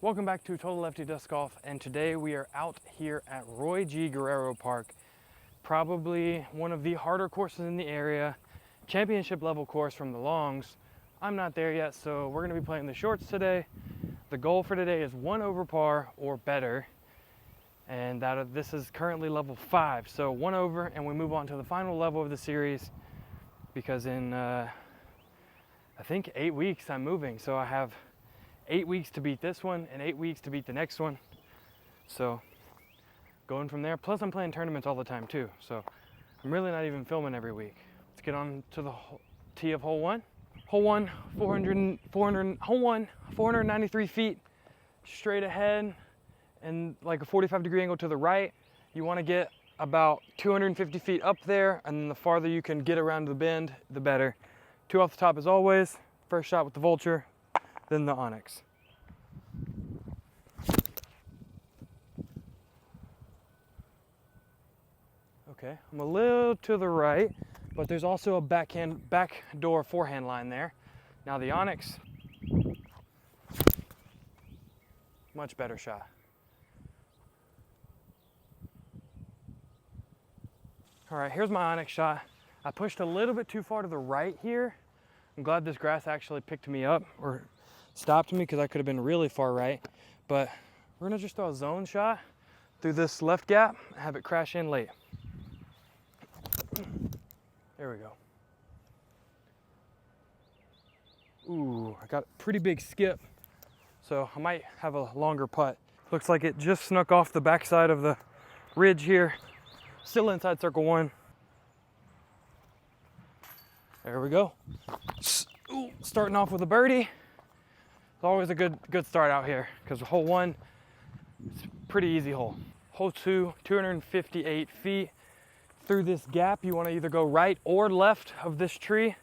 Welcome back to Total Lefty Disc Golf, and today we are out here at Roy G. Guerrero Park, probably one of the harder courses in the area, championship level course from the longs. I'm not there yet, so we're going to be playing the shorts today. The goal for today is 1 over par or better, and this is currently level 5, so 1 over, and we move on to the final level of the series, because in I think 8 weeks I'm moving, so I have 8 weeks to beat this one and 8 weeks to beat the next one. So going from there, plus I'm playing tournaments all the time too, so I'm really not even filming every week. Let's get on to the tee of hole 1. Hole 1, 493 feet straight ahead and like a 45-degree angle to the right. You want to get about 250 feet up there, and then the farther you can get around the bend, the better. 2 off the top as always. First shot with the Vulture, then the Onyx. Okay, I'm a little to the right, but there's also a backdoor forehand line there. Now the Onyx, much better shot. All right, here's my Onyx shot. I pushed a little bit too far to the right here. I'm glad this grass actually picked me up or stopped me, because I could have been really far right. But we're gonna just throw a zone shot through this left gap and have it crash in late. There we go. Ooh, I got a pretty big skip, so I might have a longer putt. Looks like it just snuck off the backside of the ridge here. Still inside circle 1. There we go. Ooh, starting off with a birdie. It's always a good start out here, because hole 1, it's a pretty easy hole. Hole 2, 258 feet. Through this gap, you want to either go right or left of this tree.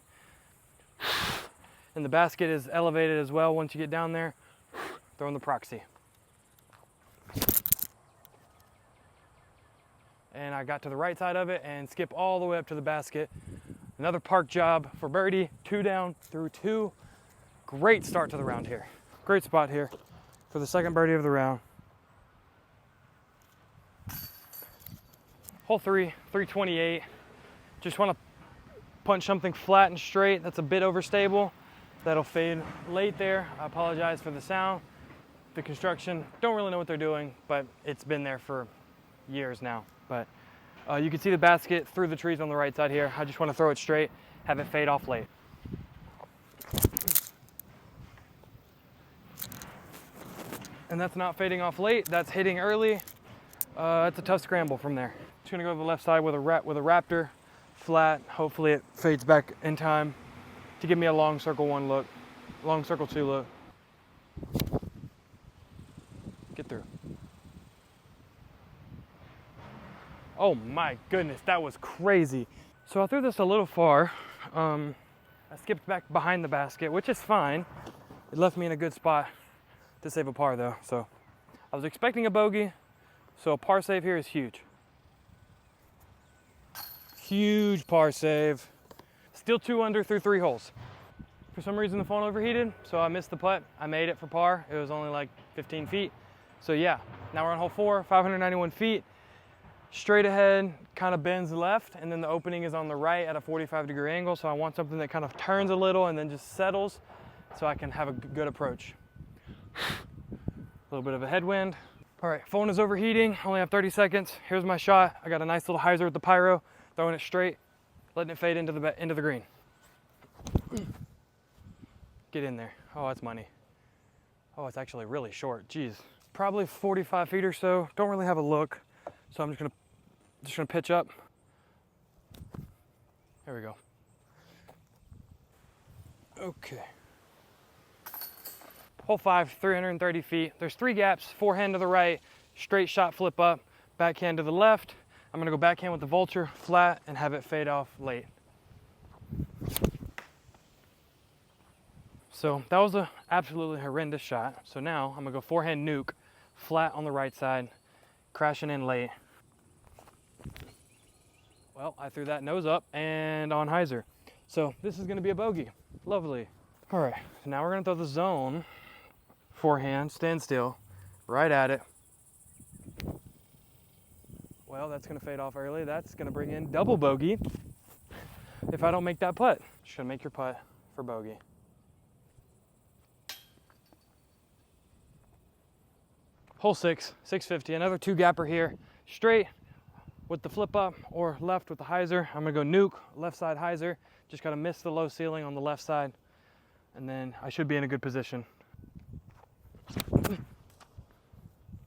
And the basket is elevated as well once you get down there. Throwing the proxy. And I got to the right side of it and skip all the way up to the basket. Another park job for birdie. 2 down through 2. Great start to the round here. Great spot here for the second birdie of the round. Hole 3, 328. Just want to punch something flat and straight. That's a bit overstable. That'll fade late there. I apologize for the sound. The construction, don't really know what they're doing, but it's been there for years now. But you can see the basket through the trees on the right side here. I just want to throw it straight, have it fade off late. And that's not fading off late, that's hitting early. It's a tough scramble from there. Just gonna go to the left side with a Raptor, flat. Hopefully it fades back in time to give me a long circle 1 look, long circle 2 look. Get through. Oh my goodness, that was crazy. So I threw this a little far. I skipped back behind the basket, which is fine. It left me in a good spot to save a par though. So I was expecting a bogey, so a par save here is huge. Huge par save. Still 2 under through 3 holes. For some reason the phone overheated, so I missed the putt. I made it for par. It was only like 15 feet. So yeah, now we're on hole 4, 591 feet. Straight ahead, kind of bends left, and then the opening is on the right at a 45-degree angle, so I want something that kind of turns a little and then just settles so I can have a good approach. A little bit of a headwind. All right, phone is overheating, only have 30 seconds. Here's my shot. I got a nice little hyzer with the pyro, throwing it straight, letting it fade into the green. Get in there. Oh, that's money. Oh, it's actually really short, geez. Probably 45 feet or so, don't really have a look. So I'm just gonna pitch up. There we go. Okay. Hole 5, 330 feet. There's 3 gaps, forehand to the right, straight shot flip up, backhand to the left. I'm gonna go backhand with the Vulture, flat, and have it fade off late. So that was an absolutely horrendous shot. So now I'm gonna go forehand nuke, flat on the right side, crashing in late. Well, I threw that nose up and on hyzer. So this is gonna be a bogey. Lovely. All right, so now we're gonna throw the zone forehand, stand still, right at it. Well, that's gonna fade off early. That's gonna bring in double bogey if I don't make that putt. Just gonna make your putt for bogey. Hole 6, 650, another 2-gapper here. Straight with the flip up or left with the hyzer. I'm gonna go nuke, left side hyzer. Just gotta miss the low ceiling on the left side, and then I should be in a good position.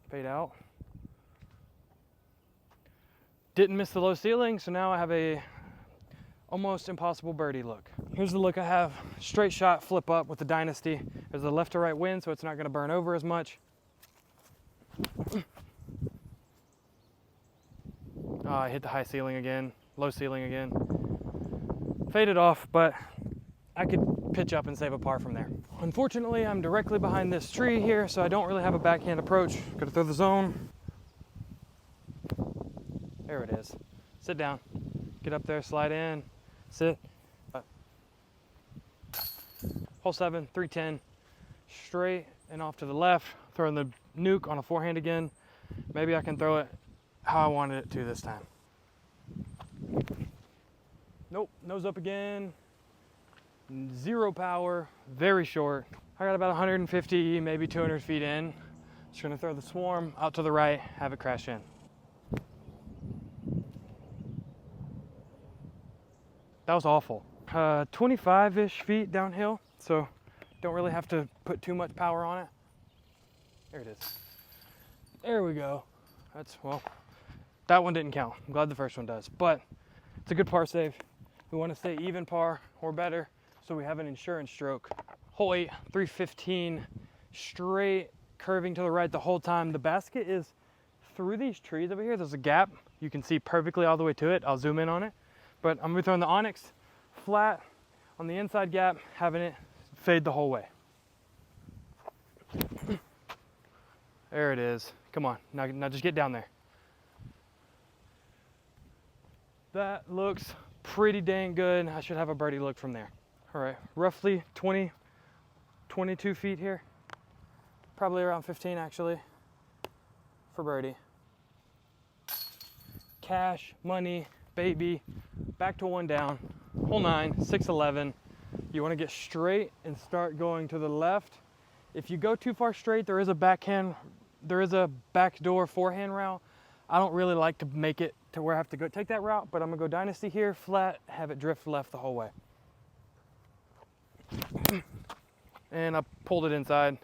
Fade out. Didn't miss the low ceiling, so now I have a almost impossible birdie look. Here's the look I have. Straight shot, flip up with the Dynasty. There's a left to right wind, so it's not gonna burn over as much. I hit the high ceiling again, low ceiling again. Faded off, but I could pitch up and save a par from there. Unfortunately, I'm directly behind this tree here, so I don't really have a backhand approach. Gotta throw the zone. There it is. Sit down. Get up there, slide in, sit. Hole 7, 310. Straight and off to the left. Throwing the nuke on a forehand again. Maybe I can throw it how I wanted it to this time. Nope, nose up again. Zero power, very short. I got about 150, maybe 200 feet in. Just gonna throw the swarm out to the right, have it crash in. That was awful. 25-ish feet downhill, so don't really have to put too much power on it. There it is. There we go. Well, that one didn't count. I'm glad the first one does, but it's a good par save. We want to stay even par or better, so we have an insurance stroke. Hole 8, 315, straight curving to the right the whole time. The basket is through these trees over here. There's a gap. You can see perfectly all the way to it. I'll zoom in on it. But I'm gonna be throwing the Onyx flat on the inside gap, having it fade the whole way. There it is. Come on, now just get down there. That looks pretty dang good. I should have a birdie look from there. All right, roughly 20, 22 feet here. Probably around 15 actually for birdie. Cash, money, baby, back to one down. Hole 9, 611. You want to get straight and start going to the left. If you go too far straight, there is a backdoor forehand route. I don't really like to make it to where I have to go take that route, but I'm gonna go Dynasty here, flat, have it drift left the whole way. And I pulled it inside.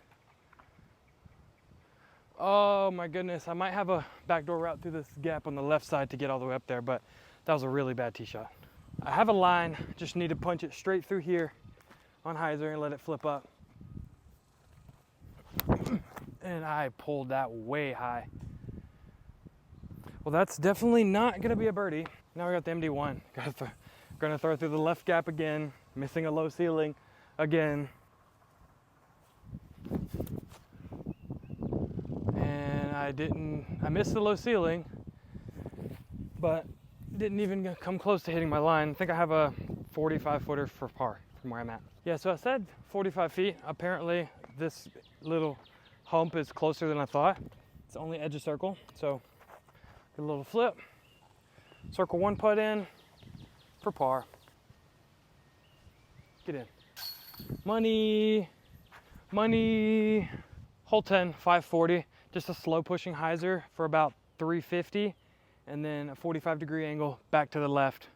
Oh my goodness, I might have a backdoor route through this gap on the left side to get all the way up there, but that was a really bad tee shot. I have a line, just need to punch it straight through here on hyzer and let it flip up. And I pulled that way high. Well, that's definitely not gonna be a birdie. Now we got the MD1. Gonna throw through the left gap again, missing a low ceiling again. And I missed the low ceiling, but didn't even come close to hitting my line. I think I have a 45 footer for par from where I'm at. Yeah, so I said 45 feet. Apparently this little hump is closer than I thought. It's only edge of circle, so get a little flip. Circle one putt in for par. Get in. Money, money. Hole 10, 540. Just a slow pushing hyzer for about 350. And then a 45-degree angle back to the left,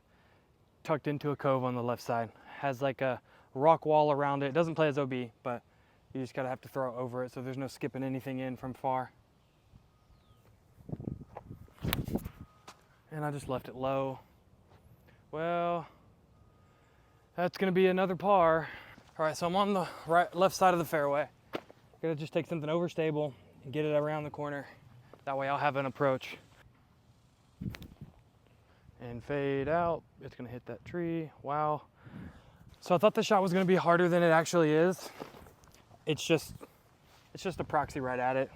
tucked into a cove on the left side. Has like a rock wall around it. Doesn't play as OB, but you just gotta have to throw over it so there's no skipping anything in from far. And I just left it low. Well, that's gonna be another par. All right, so I'm on the left side of the fairway. Gonna just take something overstable and get it around the corner. That way I'll have an approach. And fade out. It's gonna hit that tree. Wow. So I thought the shot was gonna be harder than it actually is. It's just a proxy right at it.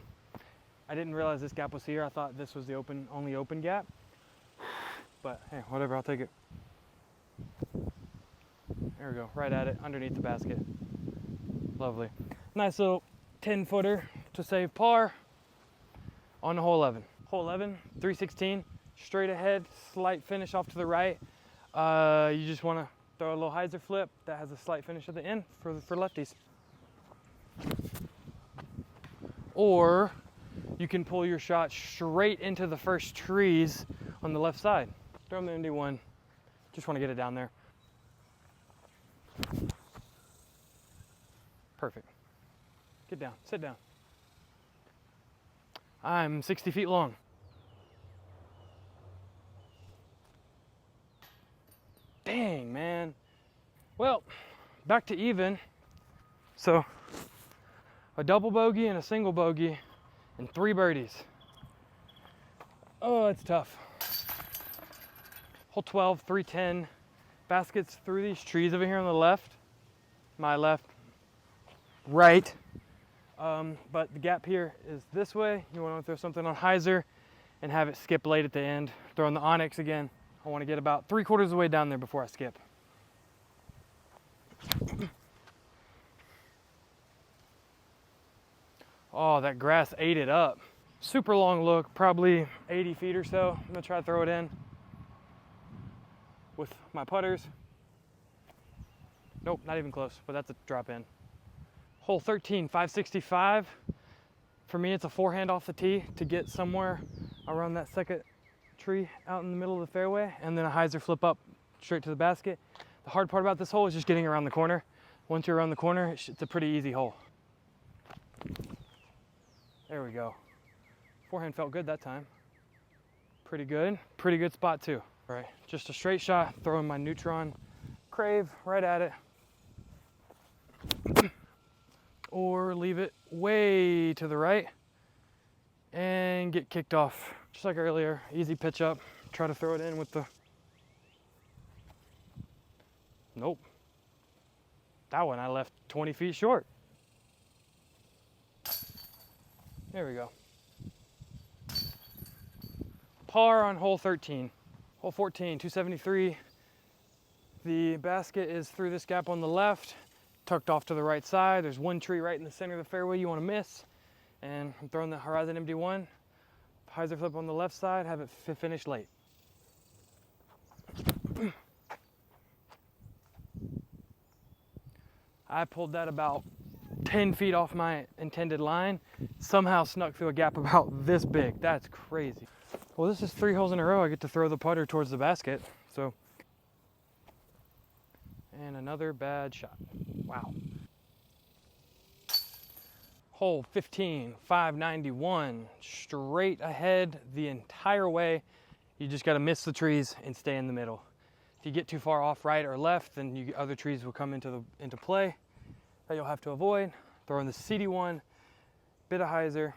I didn't realize this gap was here. I thought this was the only open gap. But hey, whatever, I'll take it. There we go, right at it, underneath the basket. Lovely. Nice little 10 footer to save par on hole 11. Hole 11, 316, straight ahead, slight finish off to the right. You just want to throw a little hyzer flip that has a slight finish at the end for lefties. Or you can pull your shot straight into the first trees on the left side. Throw them the MD1. Just want to get it down there. Perfect. Get down, sit down. I'm 60 feet long. Dang, man. Well, back to even. So, a double bogey and a single bogey and 3 birdies. Oh, it's tough. Hole 12, 310. Baskets through these trees over here on the left. My left, right. But the gap here is this way. You want to throw something on hyzer and have it skip late at the end. Throwing the onyx again. I want to get about 3/4 of the way down there before I skip. Oh, that grass ate it up. Super long look, probably 80 feet or so. I'm gonna try to throw it in with my putters. Nope, not even close, but that's a drop in. Hole 13, 565. For me, it's a forehand off the tee to get somewhere around that second tree out in the middle of the fairway, and then a hyzer flip up straight to the basket. The hard part about this hole is just getting around the corner. Once you're around the corner, it's a pretty easy hole. There we go. Forehand felt good that time. Pretty good spot too. All right, just a straight shot, throwing my neutron crave right at it. Or leave it way to the right and get kicked off. Just like earlier, easy pitch up, try to throw it in with the, nope. That one I left 20 feet short. There we go. Par on hole 13. Hole 14, 273. The basket is through this gap on the left, tucked off to the right side. There's one tree right in the center of the fairway you want to miss. And I'm throwing the Horizon MD1. Hyzer flip on the left side, have it finish late. I pulled that about 10 feet off my intended line. Somehow snuck through a gap about this big. That's crazy. Well, this is 3 holes in a row. I get to throw the putter towards the basket. So, and another bad shot. Wow. Hole 15, 591, straight ahead the entire way. You just got to miss the trees and stay in the middle. If you get too far off right or left, then other trees will come into play that you'll have to avoid. Throwing the CD1, bit of hyzer,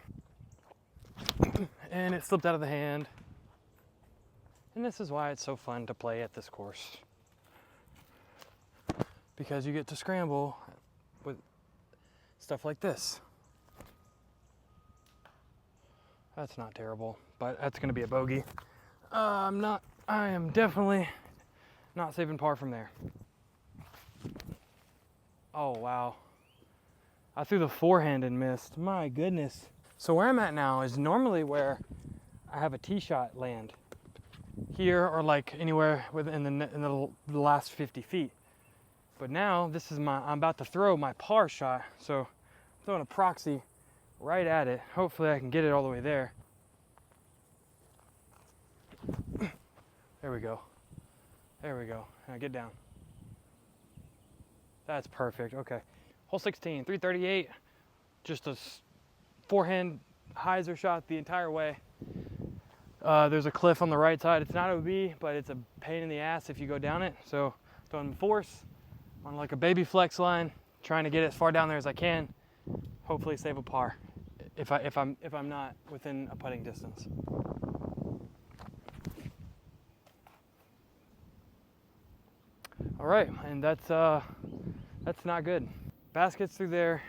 and it slipped out of the hand. And this is why it's so fun to play at this course, because you get to scramble with stuff like this. That's not terrible, but that's gonna be a bogey. I am definitely not saving par from there. Oh, wow. I threw the forehand and missed, my goodness. So where I'm at now is normally where I have a tee shot land. Here or like anywhere within the last 50 feet. But now this is I'm about to throw my par shot. So I'm throwing a proxy right at it. Hopefully I can get it all the way there. There we go. There we go. Now get down. That's perfect. Okay. Hole 16, 338. Just a forehand hyzer shot the entire way. There's a cliff on the right side. It's not OB, but it's a pain in the ass if you go down it. So throwing force on like a baby flex line, trying to get it as far down there as I can. Hopefully save a par if I'm not within a putting distance. All right, and that's not good. Baskets through there,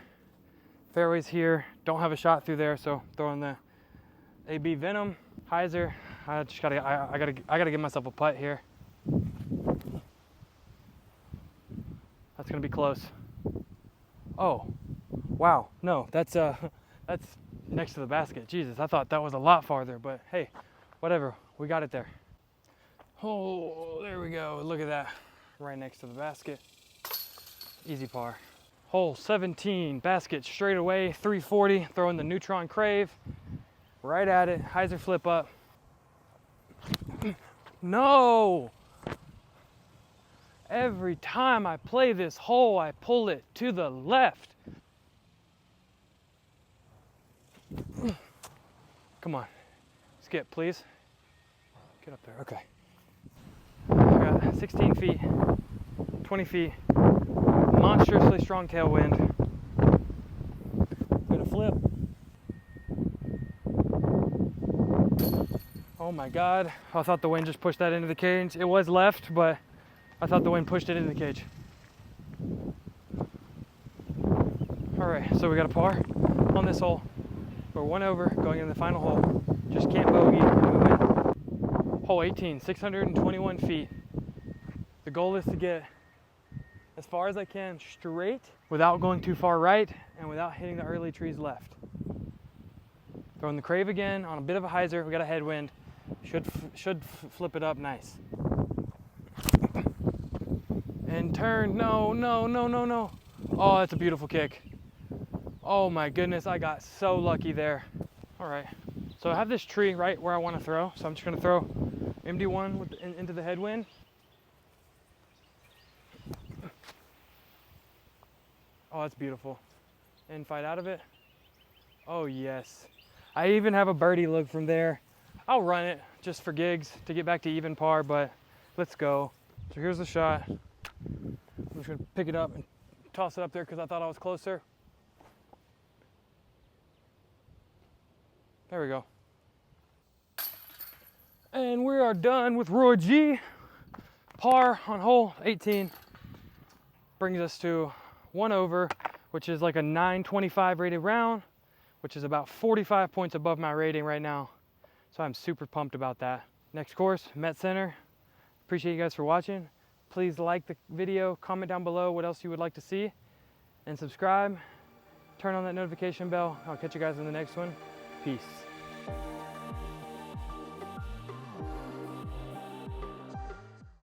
fairways here. Don't have a shot through there, so throwing the AB Venom hyzer. I gotta give myself a putt here. That's gonna be close. Oh, Wow, no, that's next to the basket. Jesus, I thought that was a lot farther, but hey, whatever, we got it there. Oh, there we go, look at that, right next to the basket. Easy par. Hole 17, basket straight away, 340, throwing the neutron crave, right at it, hyzer flip up. No! Every time I play this hole, I pull it to the left. Come on, skip, please. Get up there, okay. I got 16 feet, 20 feet, monstrously strong tailwind. Gonna flip. Oh my God, I thought the wind just pushed that into the cage. It was left, but I thought the wind pushed it into the cage. All right, so we got a par on this hole. We're 1 over going into the final hole. Just can't bogey and we win. Hole 18, 621 feet. The goal is to get as far as I can straight without going too far right and without hitting the early trees left. Throwing the crave again on a bit of a hyzer. We got a headwind. Should flip it up nice. And turn, no, no, no, no, no. Oh, that's a beautiful kick. Oh my goodness, I got so lucky there. All right, so I have this tree right where I want to throw. So I'm just gonna throw MD1 into the headwind. Oh, that's beautiful. And fight out of it. Oh yes. I even have a birdie look from there. I'll run it just for gigs to get back to even par, but let's go. So here's the shot. I'm just gonna pick it up and toss it up there because I thought I was closer. There we go. And we are done with Roy G. Par on hole 18. Brings us to 1 over, which is like a 925 rated round, which is about 45 points above my rating right now. So I'm super pumped about that. Next course, Met Center. Appreciate you guys for watching. Please like the video, comment down below what else you would like to see, and subscribe. Turn on that notification bell. I'll catch you guys in the next one. Peace.